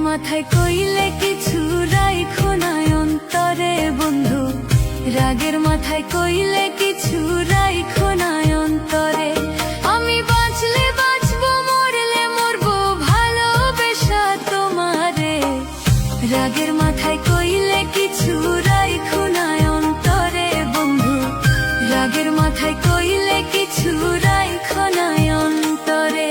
মাথায় কইলে কিছু রাইখো না অন্তরে বন্ধু, রাগের মাথায় কইলে কিছু রাইখো না অন্তরে। আমি বাঁচলে বাঁচবো, মরলে মরবো, ভালোবেসা তোমারে। রাগের মাথায় কইলে কিছু রাইখো না অন্তরে বন্ধু, রাগের মাথায় কইলে কিছু রাইখো না অন্তরে।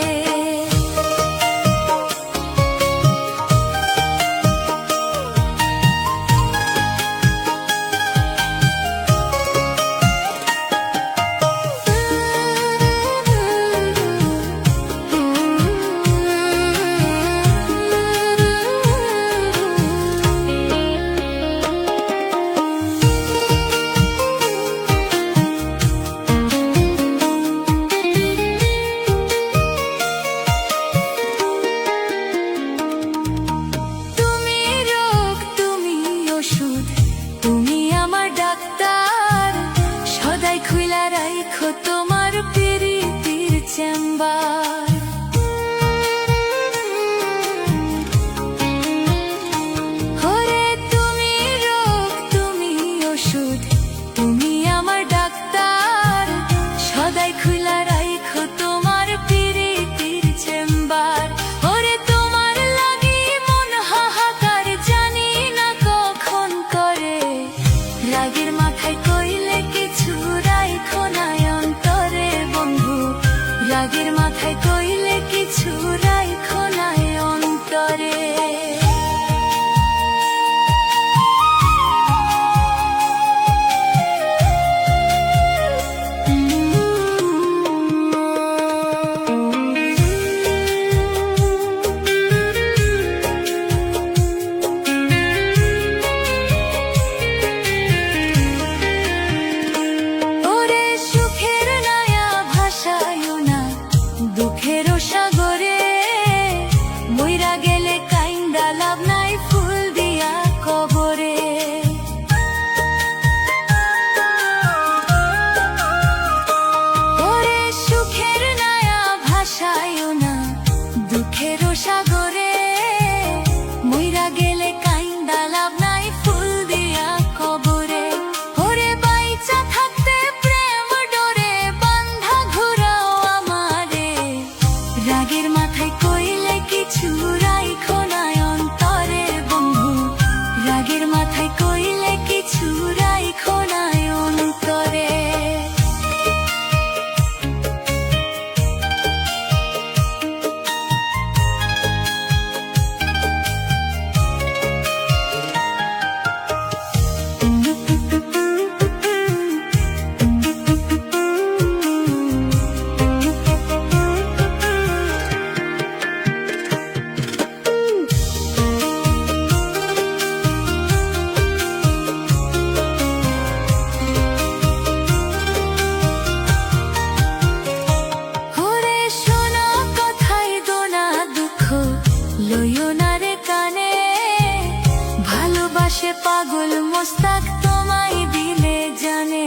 তুমি আমার ডাক্তার, সদাই খুইলা রাইখো তোমার প্রীতির চেম্বার। ওরে তুমি রোগ, তুমি ওষুধ, তুমি আমার ডাক্তার, সদাই খুইলা রাইখো তোমার প্রীতির চেম্বার। ওরে তোমার লাগি মন হাহাকার, জানি না কখন করে। রাগের মাথায় কইলে কিছু রাইখো না অন্তরে বন্ধু, রাগের মাথায় কইলে কিছু রাইখো না অন্তরে। দুঃখেরও সাগরে মইরা গেলে কাইন্দা লাভ নাই, ফুল দিয়া কবরে। ওরে সুখের নায়া ভাষায়ও না, দুঃখেরও সাগরে মইরা গেলে কাইন্দা লাভ নাই, ফুল দিয়া কবরে। ওরে বাইচা থাকতে প্রেম ডোরে বান্ধা ঘুরাও আমারে। রাগের মাথায় কইলে কিছু রাইখো না অন্তরে বন্ধু, রাগের মাথায় কইলে কিছু রাইখো না অন্তরে। লইও না রে কানে, ভালোবাসে পাগল মোস্তাক তোমায় দিলে জানে।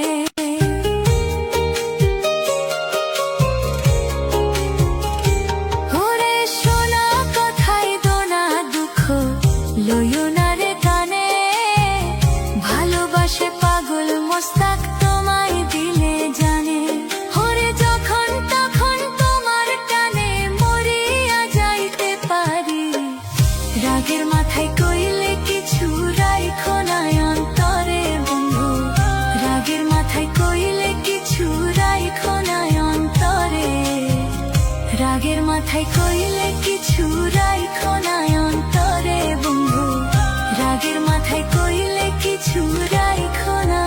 ওরে শোনা কথায় দোনা দুঃখ, লইও না রে কানে, ভালোবাসে পাগল মোস্তাক তোমায় দিলে জানে। ওরে যখন তখন তোমার টানে মরিয়া যাইতে পারি। রাগের মাথায় কইলে কিছু রাইখো না অন্তরে বন্ধু, রাগের মাথায় কইলে কিছু রাইখো না অন্তরে। রাগের মাথায় কইলে কিছু রাইখো না অন্তরে বন্ধু, রাগের মাথায় কইলে কিছু রাইখো না।